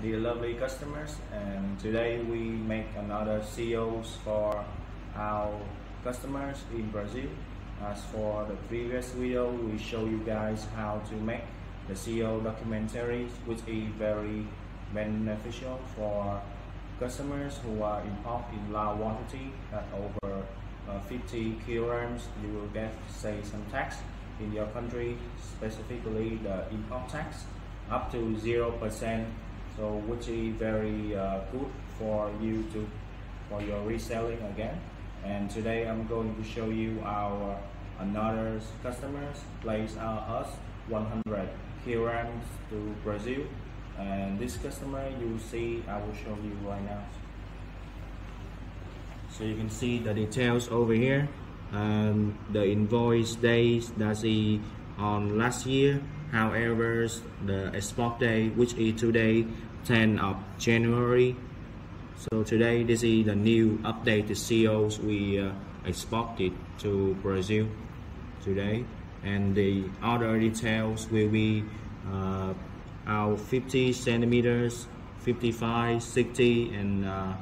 dear lovely customers, and today we make another COs for our customers in Brazil. As for the previous video, we show you guys how to make the CO documentaries, which is very beneficial for customers who are import in large quantity at over 50 kilograms. You will get some tax in your country, specifically the import tax up to 0%, so which is very good for you for your reselling again. And today I'm going to show you our another customers place us 100 kilograms to Brazil, and this customer you see I will show you right now. So you can see the details over here, and the invoice days that's on last year. However, the export day, which is today 10 of January. So today this is the new updated COs we exported to Brazil today, and the other details will be our 50 centimeters, 55, 60, and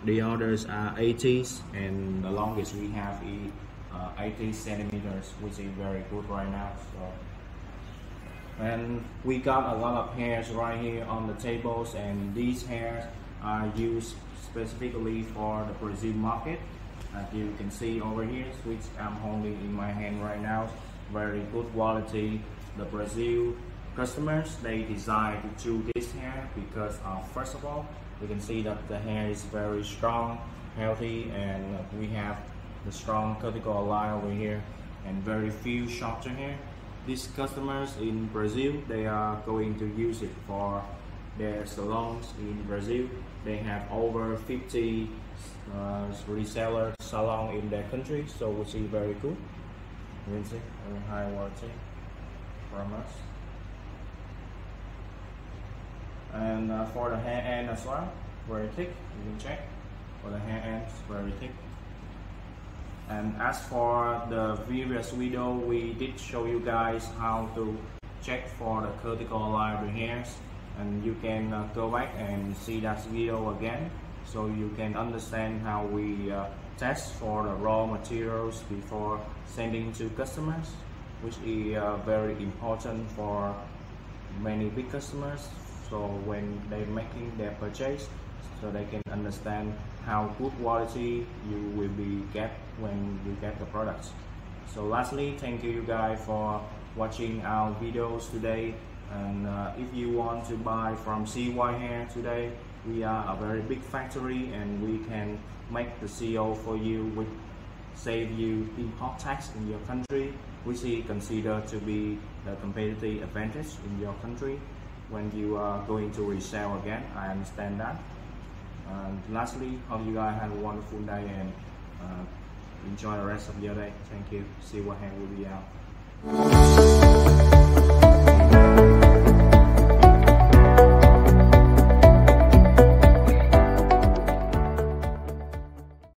the others are 80s, and the longest we have is 80 centimeters, which is very good right now. So, and we got a lot of hairs right here on the tables, and these hairs are used specifically for the Brazil market. As you can see over here, which I'm holding in my hand right now, very good quality. The Brazil customers, they decide to choose this hair because first of all, we can see that the hair is very strong, healthy, and we have the strong cuticle line over here and very few shorter hair. These customers in Brazil, they are going to use it for their salons in Brazil. They have over 50 reseller salon in their country, so which is very good. You can see very high quality from us. And for the hair end as well, very thick. You can check for the hair ends, very thick. And as for the previous video, we did show you guys how to check for the cuticle line of the hairs, and you can go back and see that video again, so you can understand how we test for the raw materials before sending to customers, which is very important for many big customers. So when they're making their purchase, so they can understand how good quality you will get when you get the products. So lastly, thank you guys for watching our videos today. And if you want to buy from CYhair today, we are a very big factory, and we can make the CO for you, which save you import tax in your country, which is considered to be the competitive advantage in your country when you are going to resell again. I understand that. And lastly, hope you guys have a wonderful day and enjoy the rest of your day. Thank you. CYhair will be out.